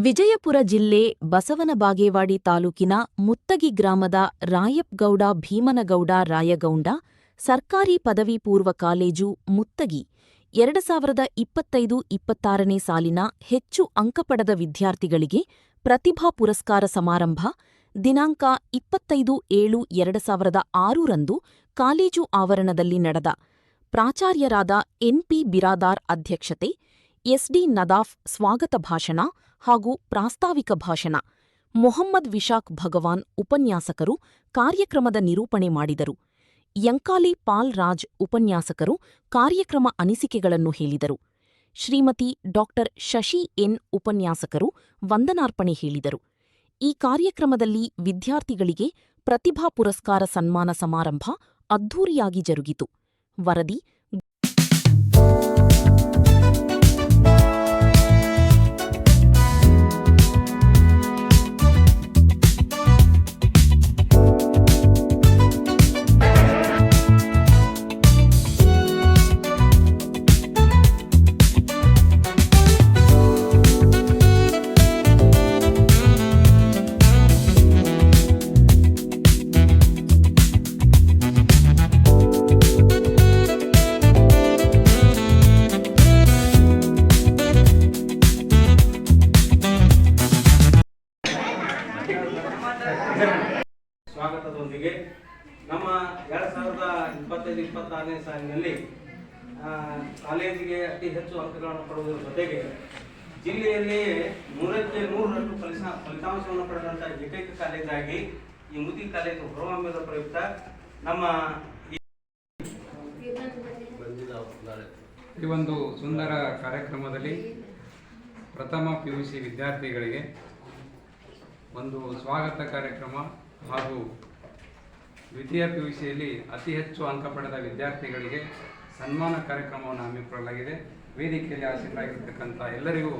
ವಿಜಯಪುರ ಜಿಲ್ಲೆ ಬಸವನಬಾಗೇವಾಡಿ ತಾಲೂಕಿನ ಮುತ್ತಗಿ ಗ್ರಾಮದ ರಾಯಪ್ಗೌಡ ಭೀಮನಗೌಡ ರಾಯಗೌಂಡ ಸರ್ಕಾರಿ ಪದವಿ ಪೂರ್ವ ಕಾಲೇಜು ಮುತ್ತಗಿ 2025-26ನೇ ಸಾಲಿನ ಹೆಚ್ಚು ಅಂಕ ಪಡೆದ ವಿದ್ಯಾರ್ಥಿಗಳಿಗೆ ಪ್ರತಿಭಾ ಪುರಸ್ಕಾರ ಸಮಾರಂಭ ದಿನಾಂಕ 25/7/2006 ರಂದು ಕಾಲೇಜು ಆವರಣದಲ್ಲಿ ನಡೆದ. ಪ್ರಾಚಾರ್ಯರಾದ ಎನ್.ಪಿ. ಬಿರಾದಾರ್ ಅಧ್ಯಕ್ಷತೆ, ಎಸ್.ಡಿ. ನದಾಫ್ ಸ್ವಾಗತ ಭಾಷಣ ಹಾಗೂ ಪ್ರಾಸ್ತಾವಿಕ ಭಾಷಣ, ಮೊಹಮ್ಮದ್ ವಿಶಾಖ್ ಭಗವಾನ್ ಉಪನ್ಯಾಸಕರು ಕಾರ್ಯಕ್ರಮದ ನಿರೂಪಣೆ ಮಾಡಿದರು. ಯಂಕಾಲಿ ಪಾಲ್ ರಾಜ್ ಉಪನ್ಯಾಸಕರು ಕಾರ್ಯಕ್ರಮ ಅನಿಸಿಕೆಗಳನ್ನು ಹೇಳಿದರು. ಶ್ರೀಮತಿ ಡಾ. ಶಶಿ ಎನ್ ಉಪನ್ಯಾಸಕರು ವಂದನಾರ್ಪಣೆ ಹೇಳಿದರು. ಈ ಕಾರ್ಯಕ್ರಮದಲ್ಲಿ ವಿದ್ಯಾರ್ಥಿಗಳಿಗೆ ಪ್ರತಿಭಾ ಪುರಸ್ಕಾರ ಸನ್ಮಾನ ಸಮಾರಂಭ ಅದ್ಧೂರಿಯಾಗಿ ಜರುಗಿತು. ವರದಿ ಸ್ವಾಗತದೊಂದಿಗೆ ನಮ್ಮ 2025-26ನೇ ಸಾಲಿನಲ್ಲಿ ಕಾಲೇಜಿಗೆ ಅತಿ ಹೆಚ್ಚು ಅಂಕಗಳನ್ನು ಪಡೆಯುವುದರ ಜೊತೆಗೆ ಜಿಲ್ಲೆಯಲ್ಲಿ 100% ಫಲಿತಾಂಶವನ್ನು ಪಡೆದಂಥ ಏಕೈಕ ಕಾಲೇಜಾಗಿ ಈ ಮುದಿ ಕಾಲೇಜು ಹೊರಹೊಮ್ಮಿದ ಪ್ರಯುಕ್ತ ನಮ್ಮ ಈ ಒಂದು ಸುಂದರ ಕಾರ್ಯಕ್ರಮದಲ್ಲಿ ಪ್ರಥಮ PUC ವಿದ್ಯಾರ್ಥಿಗಳಿಗೆ ಒಂದು ಸ್ವಾಗತ ಕಾರ್ಯಕ್ರಮ ಹಾಗೂ ದ್ವಿತೀಯ PUCಯಲ್ಲಿ ಅತಿ ಹೆಚ್ಚು ಅಂಕ ಪಡೆದ ವಿದ್ಯಾರ್ಥಿಗಳಿಗೆ ಸನ್ಮಾನ ಕಾರ್ಯಕ್ರಮವನ್ನು ಹಮ್ಮಿಕೊಳ್ಳಲಾಗಿದೆ. ವೇದಿಕೆಯಲ್ಲಿ ಆಸೀನರಾಗಿರ್ತಕ್ಕಂಥ ಎಲ್ಲರಿಗೂ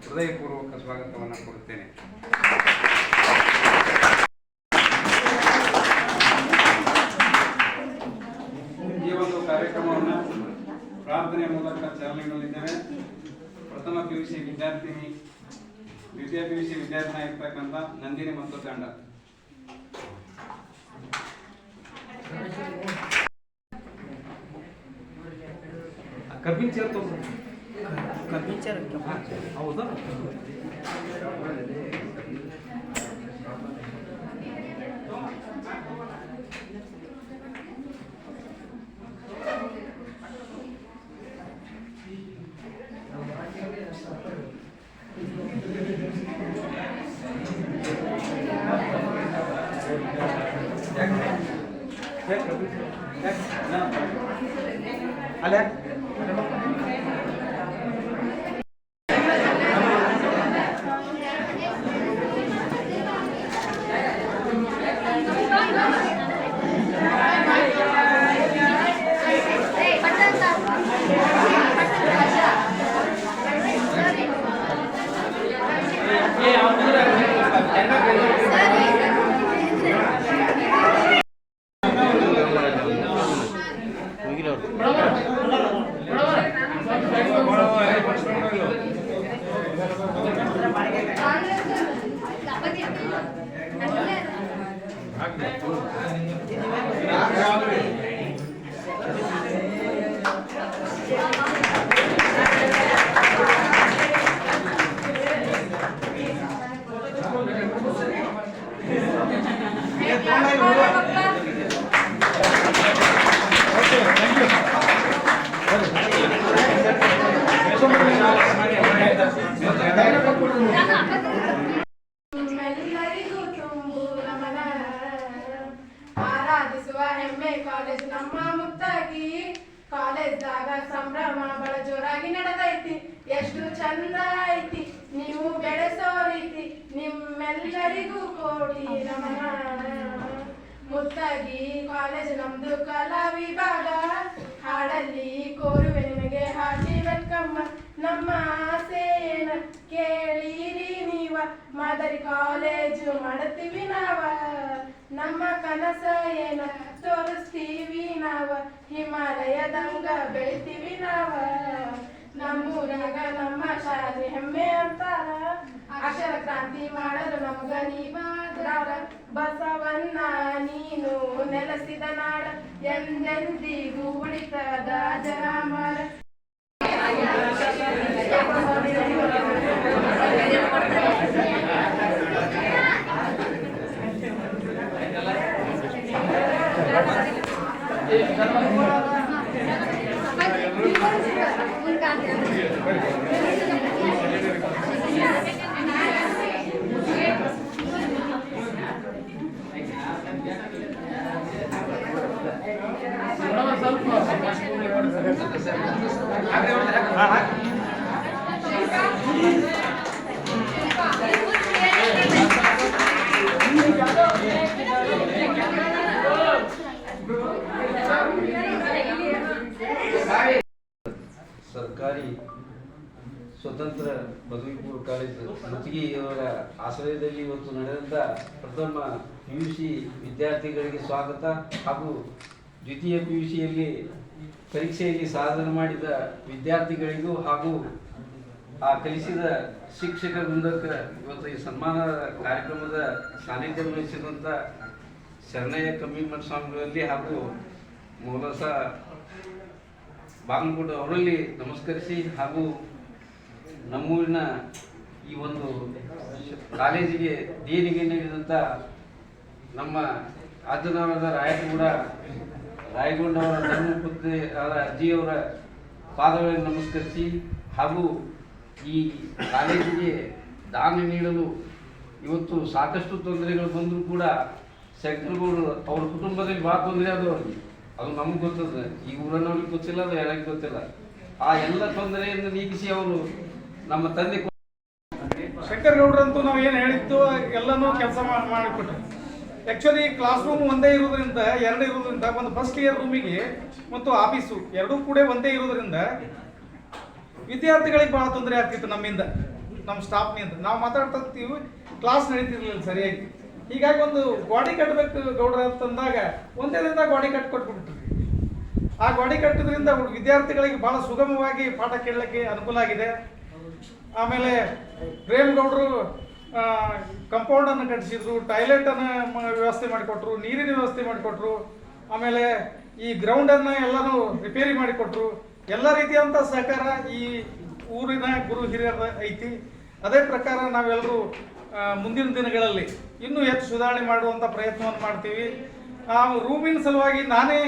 ಹೃದಯಪೂರ್ವಕ ಸ್ವಾಗತವನ್ನು ಕೊಡುತ್ತೇನೆ. ಈ ಒಂದು ಕಾರ್ಯಕ್ರಮವನ್ನು ಪ್ರಾರ್ಥನೆಯ ಮೂಲಕ ಚಾಲನೆಗೊಳಿದ್ದೇವೆ. ಪ್ರಥಮ PUC ವಿದ್ಯಾರ್ಥಿನಿ, ದ್ವಿತೀಯ PUC ವಿದ್ಯಾರ್ಥಿನಿ ಆಗಿರ್ತಕ್ಕಂಥ ನಂದಿನಿ ಮತ್ತು ತಂಡ. ಕಬ್ಬಿನ ಚೇರ್ ಹೌದಾ? ಅಲ್ಲ ಆರಾಧಿಸುವ ಹೆಮ್ಮೆ ಕಾಲೇಜ್ ನಮ್ಮ ಮುತ್ತಗಿ ಕಾಲೇಜ್ದಾಗ ಸಂಭ್ರಮ ಬಹಳ ಜೋರಾಗಿ ನಡೆದೈತಿ. ಎಷ್ಟು ಚಂದ ಐತಿ ನೀವು ಬೆಳೆಸೋ ರೀತಿ, ನಿಮ್ಮೆಲ್ಲರಿಗೂ ಕೋಟಿ ನಮನ. ಮುತ್ತಗಿ ಕಾಲೇಜ್ ನಮ್ದು ಕಲಾ ವಿಭಾಗ, ಹಾಡಲ್ಲಿ ಕೋರುವೆ ನಿಮಗೆ ಹಾಡಿ ವೆಲ್ಕಮ್. ನಮ್ಮ ಆಸೆ ಏನ ಕೇಳಿರಿ ನೀವ, ಮಾದರಿ ಕಾಲೇಜು ಮಾಡುತ್ತೀವಿ ನಾವ. ನಮ್ಮ ಕನಸ ಏನ ತೋರಿಸ್ತೀವಿ ನಾವ, ಹಿಮಾಲಯದಂಗ ಬೆಳಿತೀವಿ ನಾವ. ನಮ್ಮೂರಾಗ ನಮ್ಮ ಶಾಲೆ ಹೆಮ್ಮೆ ಅಂತಾರ, ಅಕ್ಷರ ಕ್ರಾಂತಿ ಮಾಡಲು ನಮಗ ನೀವಾದಾರ. ಬಸವಣ್ಣ ನೀನು ನೆಲೆಸಿದ ನಾಡ ಎಂದೆಂದಿಗೂ ಉಳಿತದ ಜನಾಮರ. ಸರ್ಕಾರಿ ಸ್ವತಂತ್ರ ಪದವಿ ಪೂರ್ವ ಕಾಲೇಜು ಮುತ್ತಿಗೆಯವರ ಆಶ್ರಯದಲ್ಲಿ ಇವತ್ತು ನಡೆದಂಥ ಪ್ರಥಮ PUC ವಿದ್ಯಾರ್ಥಿಗಳಿಗೆ ಸ್ವಾಗತ ಹಾಗೂ ದ್ವಿತೀಯ PUCಯಲ್ಲಿ ಪರೀಕ್ಷೆಯಲ್ಲಿ ಸಾಧನೆ ಮಾಡಿದ ವಿದ್ಯಾರ್ಥಿಗಳಿಗೂ ಹಾಗೂ ಆ ಕಲಿಸಿದ ಶಿಕ್ಷಕ ವೃಂದಕ್ಕೆ ಇವತ್ತು ಈ ಸನ್ಮಾನ ಕಾರ್ಯಕ್ರಮದ ಸಾನ್ನಿಧ್ಯ ವಹಿಸಿದಂಥ ಶರಣಯ್ಯ ಕಮ್ಮಿಮಠ ಸ್ವಾಮಿಗಳಲ್ಲಿ ಹಾಗೂ ಮೌಲಸ ಬಾಗಲಕೋಟೆ ಅವರಲ್ಲಿ ನಮಸ್ಕರಿಸಿ ಹಾಗೂ ನಮ್ಮೂರಿನ ಈ ಒಂದು ಕಾಲೇಜಿಗೆ ದೇಣಿಗೆ ನೀಡಿದಂಥ ನಮ್ಮ ಅಜ್ಜನವರಾದ ರಾಯಗೊಂಡವರ ಧರ್ಮಪುತ್ರಿ ಅವರ ಅಜ್ಜಿಯವರ ಪಾದಗಳಿಗೆ ನಮಸ್ಕರಿಸಿ ಹಾಗೂ ಈ ಕಾಲೇಜಿಗೆ ದಾನ ನೀಡಲು ಇವತ್ತು ಸಾಕಷ್ಟು ತೊಂದರೆಗಳು ಬಂದರೂ ಕೂಡ ಶಂಕರಗೌಡರು ಅವ್ರ ಕುಟುಂಬದಲ್ಲಿ ಭಾಳ ತೊಂದರೆ ಆದವು ಅವ್ರಿಗೆ, ಅದು ನಮ್ಗೆ ಗೊತ್ತದ, ಈ ಊರನ್ನವ್ರಿಗೆ ಗೊತ್ತಿಲ್ಲ, ಅದು ಯಾರಿಗೆ ಗೊತ್ತಿಲ್ಲ. ಆ ಎಲ್ಲ ತೊಂದರೆಯನ್ನು ನೀಗಿಸಿ ಅವರು ನಮ್ಮ ತಂದೆ ಶಂಕರಗೌಡರಂತೂ ನಾವು ಏನು ಹೇಳಿದ್ದು ಎಲ್ಲನೂ ಕೆಲಸ ಮಾಡಿಕೊಟ್ರು. ಆ್ಯಕ್ಚುಲಿ ಕ್ಲಾಸ್ ರೂಮ್ ಒಂದೇ ಇರೋದ್ರಿಂದ, ಎರಡು ಇರೋದ್ರಿಂದ, ಒಂದು ಫಸ್ಟ್ ಇಯರ್ ರೂಮಿಗೆ ಮತ್ತು ಆಫೀಸು ಎರಡೂ ಕೂಡ ಒಂದೇ ಇರೋದ್ರಿಂದ ವಿದ್ಯಾರ್ಥಿಗಳಿಗೆ ಭಾಳ ತೊಂದರೆ ಆಗ್ತಿತ್ತು ನಮ್ಮಿಂದ, ನಮ್ಮ ಸ್ಟಾಫ್ನಿಂದ. ನಾವು ಮಾತಾಡ್ತಾ ಇರ್ತೀವಿ, ಕ್ಲಾಸ್ ನಡೀತಿರ್ಲಿಲ್ಲ ಸರಿಯಾಗಿ. ಹೀಗಾಗಿ ಒಂದು ಗಾಡಿ ಕಟ್ಟಬೇಕು ಗೌಡ್ರ ಅಂತಂದಾಗ ಒಂದೇ ದಿನದಾಗ ಗಾಡಿ ಕೊಟ್ಬಿಟ್ರಿ. ಆ ಗಾಡಿ ಕಟ್ಟಿದ್ರಿಂದ ವಿದ್ಯಾರ್ಥಿಗಳಿಗೆ ಭಾಳ ಸುಗಮವಾಗಿ ಪಾಠ ಕೇಳಲಿಕ್ಕೆ ಅನುಕೂಲ ಆಗಿದೆ. ಆಮೇಲೆ ಪ್ರೇಮ್ ಗೌಡರು ಕಂಪೌಂಡನ್ನು ಕಟ್ಟಿಸಿದ್ರು, ಟಾಯ್ಲೆಟನ್ನು ವ್ಯವಸ್ಥೆ ಮಾಡಿಕೊಟ್ರು, ನೀರಿನ ವ್ಯವಸ್ಥೆ ಮಾಡಿಕೊಟ್ರು, ಆಮೇಲೆ ಈ ಗ್ರೌಂಡನ್ನು ಎಲ್ಲನೂ ರಿಪೇರಿ ಮಾಡಿಕೊಟ್ರು. ಎಲ್ಲ ರೀತಿಯಾದಂಥ ಸಹಕಾರ ಈ ಊರಿನ ಗುರು ಹಿರಿಯರ ಐತಿ. ಅದೇ ಪ್ರಕಾರ ನಾವೆಲ್ಲರೂ ಮುಂದಿನ ದಿನಗಳಲ್ಲಿ ಇನ್ನೂ ಹೆಚ್ಚು ಸುಧಾರಣೆ ಮಾಡುವಂಥ ಪ್ರಯತ್ನವನ್ನು ಮಾಡ್ತೀವಿ. ಆ ರೂಮಿನ ಸಲುವಾಗಿ ನಾನೇ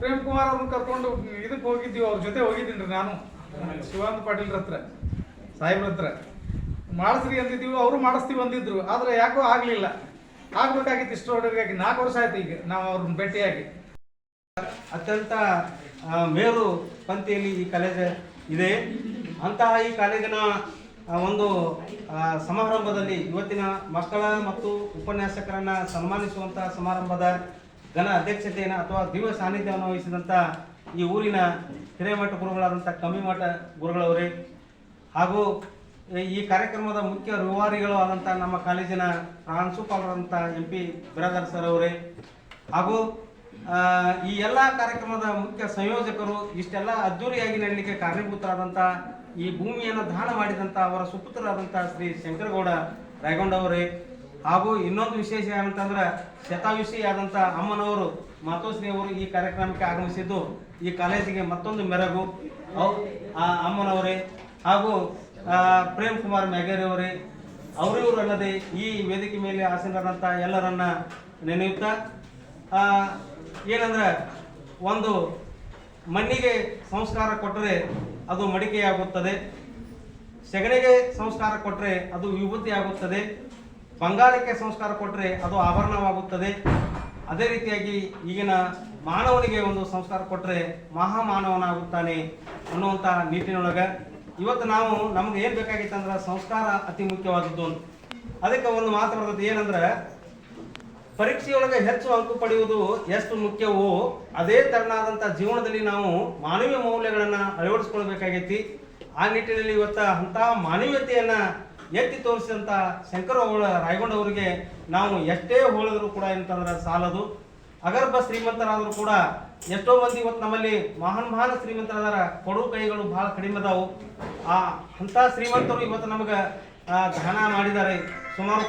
ಪ್ರೇಮ್ ಕುಮಾರ್ ಅವ್ರನ್ನ ಕರ್ಕೊಂಡು ಇದಕ್ಕೆ ಹೋಗಿದ್ದೀವಿ, ಅವ್ರ ಜೊತೆ ಹೋಗಿದ್ದೀನಿ ರೀ ನಾನು, ಶಿವಾನಂದ ಪಾಟೀಲ್ರ ಹತ್ರ, ಸಾಹೇಬ್ರ ಹತ್ರ ಮಾಡಿಸ್ರಿ ಅಂತಿದ್ದೀವಿ. ಅವರು ಮಾಡಿಸ್ತೀವಿ ಅಂದಿದ್ರು, ಆದರೆ ಯಾಕೋ ಆಗಲಿಲ್ಲ. ಆಗಬೇಕಾಗಿತ್ತು ಇಷ್ಟರೊಳಗಾಗಿ 4 ವರ್ಷ ಆಯ್ತು ಈಗ ನಾವು ಅವ್ರನ್ನ ಭೇಟಿಯಾಗಿ. ಅತ್ಯಂತ ಮೇರು ಪಂಕ್ತಿಯಲ್ಲಿ ಈ ಕಾಲೇಜ್ ಇದೆ. ಅಂತಹ ಈ ಕಾಲೇಜಿನ ಒಂದು ಸಮಾರಂಭದಲ್ಲಿ ಇವತ್ತಿನ ಮಕ್ಕಳ ಮತ್ತು ಉಪನ್ಯಾಸಕರನ್ನು ಸನ್ಮಾನಿಸುವಂಥ ಸಮಾರಂಭದ ಘನ ಅಧ್ಯಕ್ಷತೆಯನ್ನು ಅಥವಾ ದಿವ್ಯ ಸಾನ್ನಿಧ್ಯವನ್ನು ವಹಿಸಿದಂಥ ಈ ಊರಿನ ಹಿರೇಮಠ ಗುರುಗಳಾದಂಥ ಕಮ್ಮಿಮಠ ಗುರುಗಳವರೇ, ಹಾಗೂ ಈ ಕಾರ್ಯಕ್ರಮದ ಮುಖ್ಯ ರೂವಾರಿಗಳು ಆದಂಥ ನಮ್ಮ ಕಾಲೇಜಿನ ಪ್ರಾಂಶುಪಾಲರಾದಂಥ MP ಬಿರಾದರ್ ಸರ್ ಅವರೇ, ಹಾಗೂ ಈ ಎಲ್ಲ ಕಾರ್ಯಕ್ರಮದ ಮುಖ್ಯ ಸಂಯೋಜಕರು, ಇಷ್ಟೆಲ್ಲ ಅದ್ದೂರಿಯಾಗಿ ನಡಲಿಕ್ಕೆ ಕಾರಣೀಭೂತರಾದಂಥ ಈ ಭೂಮಿಯನ್ನು ದಾನ ಮಾಡಿದಂಥ ಅವರ ಸುಪುತ್ರರಾದಂಥ ಶ್ರೀ ಶಂಕರಗೌಡ ರಾಯಗೊಂಡವರೇ, ಹಾಗೂ ಇನ್ನೊಂದು ವಿಶೇಷ ಏನಂತಂದ್ರೆ ಶತಾಯುಷಿ ಆದಂಥ ಅಮ್ಮನವರು ಮಾತೋಶ್ರೀ ಅವರು ಈ ಕಾರ್ಯಕ್ರಮಕ್ಕೆ ಆಗಮಿಸಿದ್ದು ಈ ಕಾಲೇಜಿಗೆ ಮತ್ತೊಂದು ಮೆರಗು. ಆ ಅಮ್ಮನವರೇ ಹಾಗೂ ಪ್ರೇಮ್ ಕುಮಾರ್ ಮ್ಯಾಗೇರಿ ಅವರೇ, ಅವರಿವರಲ್ಲದೆ ಈ ವೇದಿಕೆ ಮೇಲೆ ಆಸೀನರಾದಂಥ ಎಲ್ಲರನ್ನ ನೆನೆಯುತ್ತಾ, ಏನಂದ್ರೆ ಒಂದು ಮಣ್ಣಿಗೆ ಸಂಸ್ಕಾರ ಕೊಟ್ಟರೆ ಅದು ಮಡಿಕೆಯಾಗುತ್ತದೆ, ಸೆಗಣಿಗೆ ಸಂಸ್ಕಾರ ಕೊಟ್ಟರೆ ಅದು ವಿಭೂತಿ ಆಗುತ್ತದೆ, ಬಂಗಾರಕ್ಕೆ ಸಂಸ್ಕಾರ ಕೊಟ್ಟರೆ ಅದು ಆಭರಣವಾಗುತ್ತದೆ. ಅದೇ ರೀತಿಯಾಗಿ ಈಗಿನ ಮಾನವನಿಗೆ ಒಂದು ಸಂಸ್ಕಾರ ಕೊಟ್ಟರೆ ಮಹಾಮಾನವನಾಗುತ್ತಾನೆ ಅನ್ನುವಂಥ ನಿಟ್ಟಿನೊಳಗೆ ಇವತ್ತು ನಾವು ನಮ್ಗೆ ಏನು ಬೇಕಾಗಿತ್ತು ಅಂದ್ರೆ ಸಂಸ್ಕಾರ ಅತಿ ಮುಖ್ಯವಾದದ್ದು. ಅದಕ್ಕೆ ಒಂದು ಮಾತು ಬರ್ತದೆ, ಏನಂದ್ರೆ ಪರೀಕ್ಷೆಯೊಳಗೆ ಹೆಚ್ಚು ಅಂಕ ಪಡೆಯುವುದು ಎಷ್ಟು ಮುಖ್ಯವೋ ಅದೇ ತರನಾದಂಥ ಜೀವನದಲ್ಲಿ ನಾವು ಮಾನವೀಯ ಮೌಲ್ಯಗಳನ್ನು ಅಳವಡಿಸ್ಕೊಳ್ಬೇಕಾಗೈತಿ. ಆ ನಿಟ್ಟಿನಲ್ಲಿ ಇವತ್ತು ಅಂಥ ಮಾನವೀಯತೆಯನ್ನು ಎತ್ತಿ ತೋರಿಸಿದಂಥ ರಾಯಗೊಂಡವರಿಗೆ ನಾವು ಎಷ್ಟೇ ಹೋಳಿದ್ರು ಕೂಡ ಏನಂತಂದ್ರೆ ಸಾಲದು. ಅಗರ್ಭ ಶ್ರೀಮಂತರಾದರೂ ಕೂಡ ಎಷ್ಟೋ ಮಂದಿ ಇವತ್ತು ನಮ್ಮಲ್ಲಿ ಮಹಾನ್ ಶ್ರೀಮಂತರಾದಾರ, ಕೊಡು ಕೈಗಳು ಬಹಳ ಕಡಿಮೆ ಅದಾವು. ಅಂಥ ಶ್ರೀಮಂತರು ಇವತ್ತು ನಮಗೆ ದಾನ ಮಾಡಿದ್ದಾರೆ ಸುಮಾರು